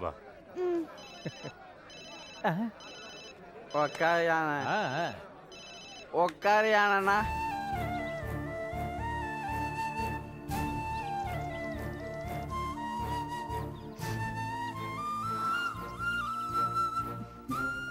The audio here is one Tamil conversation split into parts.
வா. உக்காரியானா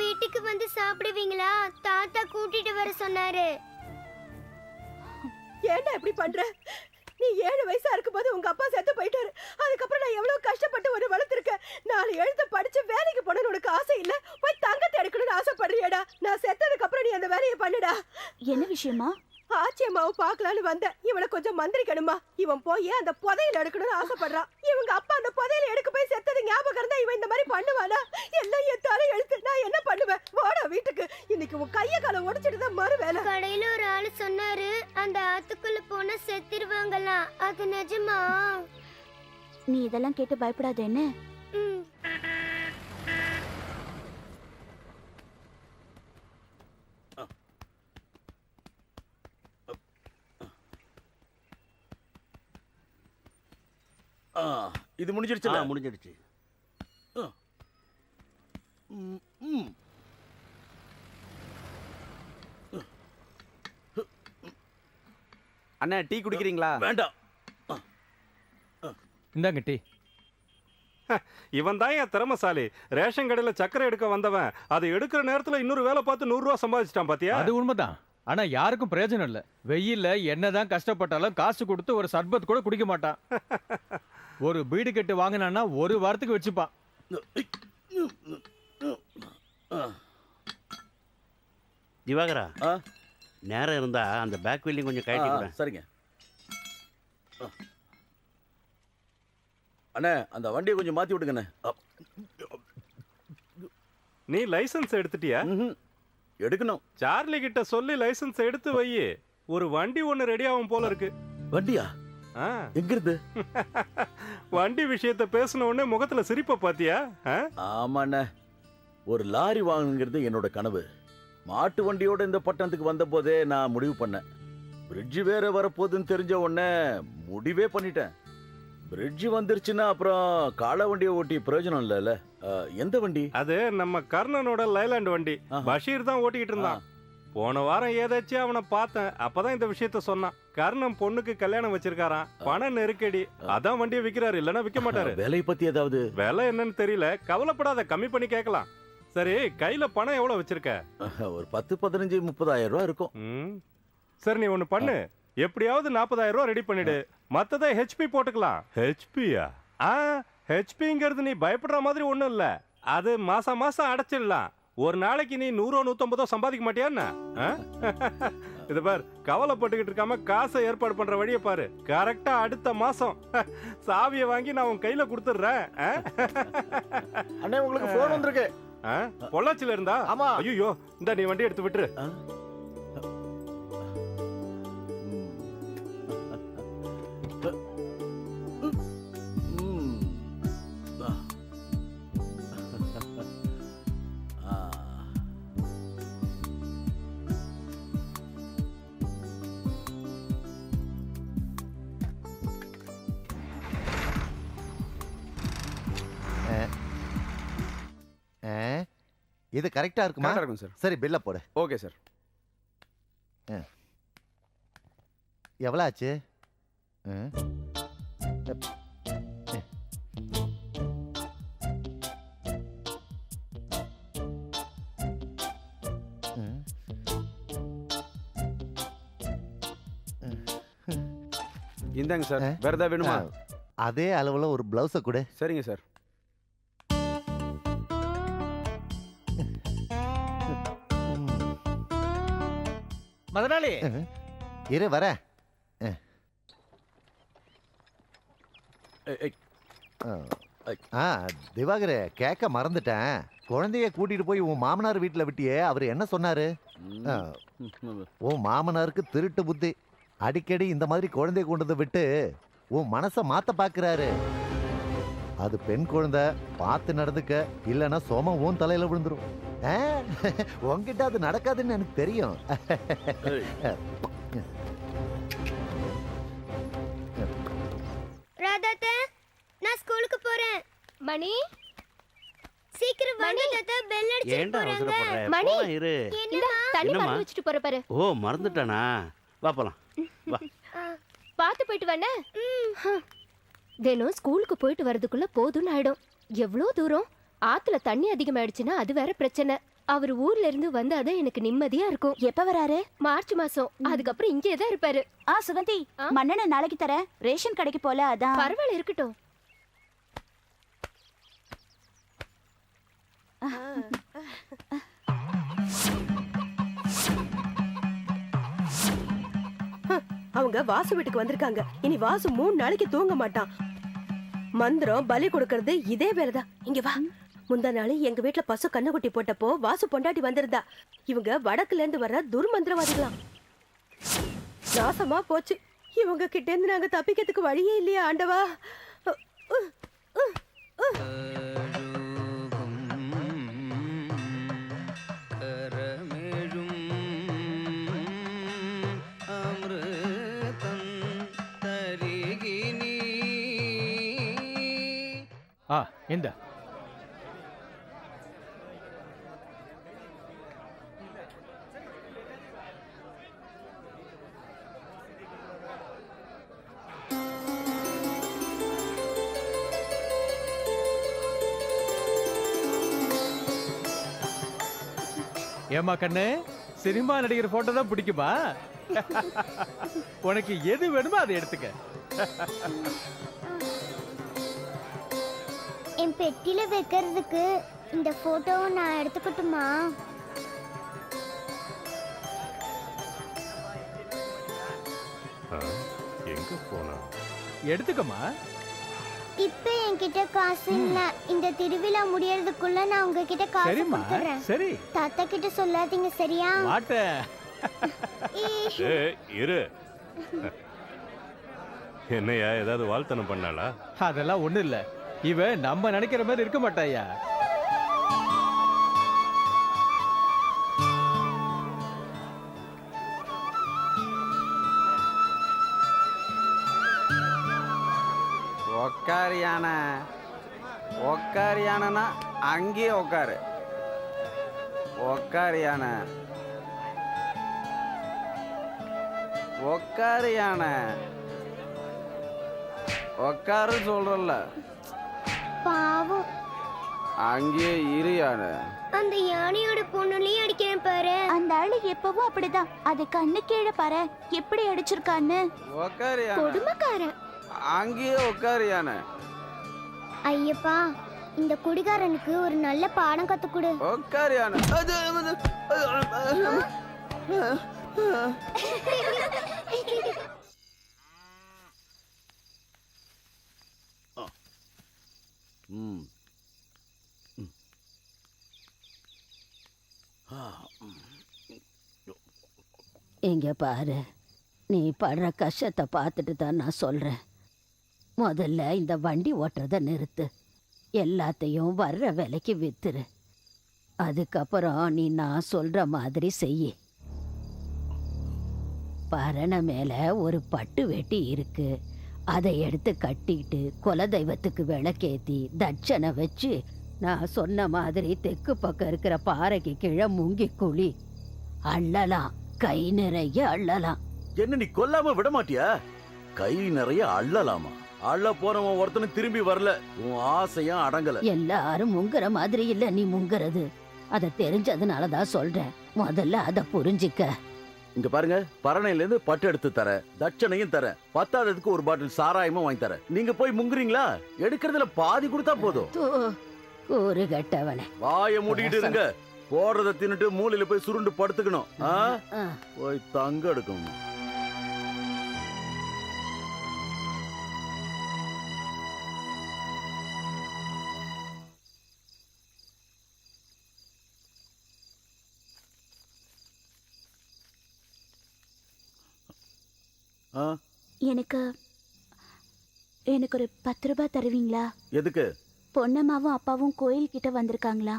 வீட்டுக்கு வந்து சாப்பிடுவீங்களா? தாத்தா கூட்டிட்டு வர சொன்னாரு. ஏன்டா இப்படி பண்ற? நீ 7 வயசா இருக்கும்போது உங்க அப்பா செத்து போயிட்டாரு. அதுக்கப்புறம் நான் எவ்வளவு கஷ்டப்பட்டு ஒரு வளர்த்திருக்கேன். 4 எழுத்து படிச்சு வேலைக்கு போகணும்னு உனக்கு ஆசை இல்ல? போய் தங்கத்தை எடுக்கணும்னு ஆசைப்படுறியடா. நான் செத்ததுக்கு அப்புறம் நீ அந்த வேலையை பண்ணுடா. என்ன விஷயமா? ஆச்சியம்மாவை பார்க்கலான்னு வந்தேன். இவனை கொஞ்சம் மந்திரிக்கணுமா? இவன் போய் அந்த புதையில எடுக்கணும்னு ஆசைப்படுறான். இவங்க அப்பா அந்த புதையில எடுக்க போய் செத்தது ஞாபகம் இருந்தா இவன் இந்த மாதிரி பண்ணுவானா? எல்லாம் என் தலை எழுத்து. நான் என்ன பண்ணுவேன்? வாடா வீட்டுக்கு. இன்னைக்கு உன் கைய காலை உடைச்சிட்டு தான் மறு வேலை. கடையில ஒரு ஆளு சொன்னாரு அந்த ஆத்துக்குள்ள போனா செத்துருவாங்களாம். அது நிஜமா? நீ இதெல்லாம் கேட்டு பயப்படாத என்ன? ம். இது முடிஞ்சிடுச்சு. முடிஞ்சிடுச்சு. அண்ணா டீ குடிக்கிறீங்களா? வேண்டாம். இந்தாங்க டீ. இவன் தான் என் திறமசாலி. ரேஷன் கடையில சக்கரை எடுக்க வந்தவன் அதை எடுக்கிற நேரத்துல இன்னொரு வேலை பார்த்து 100 ரூபா சம்பாதிச்சிட்டான் பாத்தியா? அது உண்மைதான். ஆனா யாருக்கும் பிரயோஜனம் இல்ல. வெயில்ல என்னதான் கஷ்டப்பட்டாலும் காசு கொடுத்து ஒரு சர்பத் கூட குடிக்க மாட்டான். ஒரு பீடி கட்டு வாங்கினான்னா ஒரு வாரத்துக்கு வச்சுப்பான். திவாகரா, நேரம் இருந்தா அந்த பேக் வீலையும் கொஞ்சம் கழட்டிக்கிறேன். சரிங்க அண்ணே, அந்த வண்டியை கொஞ்சம் மாத்தி விட்டுங்கண்ணே. நீ லைசென்ஸ் எடுத்துட்டியா? எடுக்கணும். சார்லி கிட்ட சொல்லி லைசென்ஸ் எடுத்து வை. ஒரு வண்டி ஒண்ணு ரெடி ஆகும் போல இருக்கு. வண்டியா? எங்க இருந்து? வண்டி விஷயத்த பேசின உடனே முகத்துல சிரிப்ப பாத்தியா? ஆமாண்ணே, ஒரு லாரி வாங்குங்கிறது என்னோட கனவு. மாட்டு வண்டியோட இந்த பட்டணத்துக்கு வந்த போதே நான் முடிவு பண்ணேன். பிரிட்ஜ் வேற வரப்போகுதுன்னு தெரிஞ்ச உடனே முடிவே பண்ணிட்டேன். பிரிட்ஜ் வந்துருச்சுன்னா அப்புறம் காளை வண்டியை ஓட்டி பிரயோஜனம் இல்லைல்ல. எந்த வண்டி அது? நம்ம கர்ணனோட லைலாண்ட் வண்டி. பஷீர் தான் ஓட்டிக்கிட்டு இருந்தான். போன வாரம் ஏதாச்சும் அவனை பார்த்தேன். அப்பதான் இந்த விஷயத்த சொன்னான். கர்ணன் பொண்ணுக்கு கல்யாணம் வச்சிருக்காராம். பண நெருக்கடி, அதான் வண்டியை விக்கிறாரு. இல்லன்னா விக்க மாட்டாரு. விலை பத்தி ஏதாவது? விலை என்னன்னு தெரியல, கவலைப்படாத, கம்மி பண்ணி கேட்கலாம். சரி, கையில பணம் எவ்வளவு வச்சிருக்க? ஒரு 10, 15, 30,000 ரூபாய் இருக்கும். சரி, நீ ஒண்ணு பண்ணு. எப்படியாவது 40,000 ரூபாய் ரெடி பண்ணிடு. மத்ததை ஹெச்பி போட்டுக்கலாம். ஹெச்பியா? ஹெச்பிங்கிறது நீ பயப்படுற மாதிரி ஒண்ணும் இல்ல. அது மாசம் மாசம் அடைச்சிடலாம். ஒரு நாளைக்கு நீ 100 150 சம்பாதிக்க மாட்டியா? இது பாரு, கவலைப்பட்டுக்கிட்டு இருக்காம காசை ஏற்பாடு பண்ற வழியை பாரு. கரெக்டா அடுத்த மாசம் சாவியை வாங்கி நான் உன் கையில கொடுத்துடுறேன். அண்ணே, உங்களுக்கு போன் வந்திருக்கு. பொள்ளாச்சில இருந்தா? ஆமா. ஐயோ, இந்த நீ வண்டி எடுத்து விட்டுரு. இது கரெக்டா இருக்குமா? இருக்கும் சார். சரி, பில்ல போடு. Okay sir. எவ்வளவு ஆச்சு? இந்தாங்க சார். வேற ஏதாவது வேணுமா? அதே அளவுல ஒரு பிளவுஸ கொடு. சரிங்க சார். முதலாளி, இரு வர. திவாகர், கேட்க மறந்துட்டேன். குழந்தைய கூட்டிட்டு போய் உன் மாமனார் வீட்டுல விட்டியே, அவர் என்ன சொன்னாரு? உன் மாமனாருக்கு திருட்டு புத்தி. அடிக்கடி இந்த மாதிரி குழந்தைய கொண்டு வந்து விட்டு உன் மனச மாத்த பாக்குறாரு. அது பெண் குழந்தை, பார்த்து நடந்துக்க, இல்லைன்னா சோம உன் தலையில விழுந்துரும். உன்கிட்ட அது நடக்காதுன்னு எனக்கு தெரியும். ராதாத்தா, நான் ஸ்கூலுக்கு போறேன். மணி, சீக்கிரம் வாங்க தாத்தா, பெல் அடிச்சிட்டு ஏன்டா போறாங்க. அவசரப்படுற மணி. போலாம் இரு. என்னம்மா? தண்ணி என்னம்மா? மறந்து வச்சுட்டு போற பாரு. ஓ மறந்துட்டானா? வா போலாம். வா. பாத்து போயிட்டு வானே. தினம் ஸ்கூலுக்கு போயிட்டு வரதுக்குள்ள போதும்னு ஆயிடும். எவ்வளோ தூரம்? ஆத்துல தண்ணி அதிகமாயிடுச்சுன்னா அது வேற பிரச்சனை. அவர் ஊர்ல இருந்து வந்தாதான் எனக்கு நிம்மதியா இருக்கும். எப்ப வராரு? மார்ச் மாசம். அதுக்கப்புறம் இங்கே தான் இருப்பாரு. சுகந்தி, மண்ணெண்ண நாளைக்கு தரேன். ரேஷன் கடைக்கு போல, அதான். பரவாயில்ல, இருக்கட்டும். அவங்க வாசு வீட்டுக்கு வந்திருக்காங்க. இனி வாசு 3 நாளைக்கு தூங்க மாட்டான். மந்திரம் பலி கொடுக்கறது இதே வேலைதான். இங்க வா. முந்தா நாள் எங்க வீட்டுல பசு கண்ணுக்குட்டி போட்டப்போ வாசு பொண்டாட்டி வந்திருந்தா. இவங்க வடக்குல இருந்து வர்ற துர்மந்திரவாதிகளாம். நாசமா போச்சு. இவங்க கிட்ட இருந்து நாங்க தப்பிக்கிறதுக்கு வழியே இல்லையா ஆண்டவா? இந்த ஏமா கண்ணு, சினிமா நடிகர் போட்டோ தான் பிடிக்குமா? உனக்கு எது வேணுமோ அதை எடுத்துக்க. என் பெட்டில வைக்கிறதுக்கு இந்த போட்டோவை நான் எடுத்துக்கட்டுமா? எங்க போனா? எடுத்துக்கமா. இப்ப என்கிட்ட காசு இல்ல. இந்த திருவிழா முடியறதுக்குள்ள நான் உங்ககிட்ட காசு சரிம்மா, கொடுத்துறேன். சரி. தாத்தா கிட்ட சொல்லாதீங்க, சரியா? மாட்டேன். ஏய், இரு. என்னையா ஏதாவது வாழ்த்தனம் பண்ணாளா? அதெல்லாம் ஒண்ணு இல்ல. இவ நம்ம நினைக்கிற மாதிரி இருக்க மாட்டாயா. உக்காரியானா அங்கேயே உக்காரு. உக்காரியான உக்காரு சொல்றல. பாவம். அங்கே இரு யானை. அந்த யானையோட பொண்ணுலயும் அடிக்கிறேன் பாரு. அந்த ஆளு எப்பவும் அப்படிதான். அது கண்ணு கீழே பாரு எப்படி அடிச்சிருக்கான்னு. உக்காரு யானை. கொடுமைக்காரன். அங்கேயே உக்காரு யானை. ஐயப்பா, இந்த குடிகாரனுக்கு ஒரு நல்ல பாடம் கத்து கொடு. உக்காரு யானை. இங்க பாரு, நீ படுற கஷ்டத்தை பார்த்துட்டு தான் நான் சொல்றேன். முதல்ல இந்த வண்டி ஓட்டுறத நிறுத்து. எல்லாத்தையும் வர்ற விலைக்கு வித்துரு. அதுக்கப்புறம் நீ நான் சொல்ற மாதிரி செய்யி. பரண மேல ஒரு பட்டு வெட்டி இருக்கு. அதை எடுத்து கட்டிட்டு குலதெய்வத்துக்கு விளக்கேத்தி தட்சணை வச்சு நான் சொன்ன மாதிரி தெற்கு பக்கம் இருக்கிற பாறைக்கு கீழே முங்கி குழி. அள்ளலாம், கை நிறைய அள்ளலாம். என்ன நீ கொல்லாம விட மாட்டியா? கை நிறைய அள்ளலாமா? அள்ள போனவன் ஒருத்தனும் திரும்பி வரல. உன் ஆசையா அடங்கல. எல்லாரும் முங்குற மாதிரி இல்ல நீ முங்குறது. அத தெரிஞ்சதுனாலதான் சொல்றேன். முதல்ல அத புரிஞ்சிக்க. இங்க பாருங்க, பரணையில இருந்து பட்டு எடுத்து தர, தட்சணையும் தர, பத்தாததுக்கு ஒரு பாட்டில் சாராயமும் வாங்கி தர. நீங்க போய் முங்குறீங்களா? எடுக்கிறதுல பாதி கொடுத்தா போதும். ஒரு கட்டவனே, வாய மூடிட்டு இருங்க. போடுறத தின்னுட்டு மூலையில போய் சுருண்டு படுத்துக்கணும். போய் தங்க எடுக்கணும். எனக்கு ஒரு 10 ரூபாய் தருவீங்களா? எதுக்கு? பொன்னம்மாவும் அப்பாவும் கோயில் கிட்ட வந்திருக்காங்களா?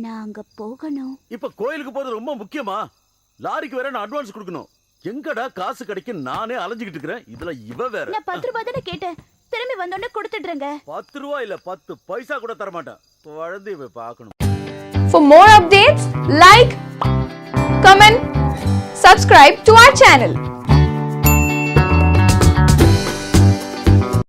நான் அங்க போகணும். இப்ப கோயிலுக்கு போறது ரொம்ப முக்கியமா? லாரிக்கு வேற நான் அட்வான்ஸ் கொடுக்கணும். எங்கடா காசு கிடைக்கும் நானே அலைஞ்சுக்கிட்டு இருக்கிறேன். இதுல இவ வேற. நான் 10 ரூபாய் தானே கேட்டேன். திரும்பி வந்தோடனே கொடுத்துடுறேங்க. 10 ரூபா இல்ல 10 பைசா கூட தர மாட்டேன். குழந்தைய போய் பார்க்கணும். For more updates, like, comment, subscribe to our channel.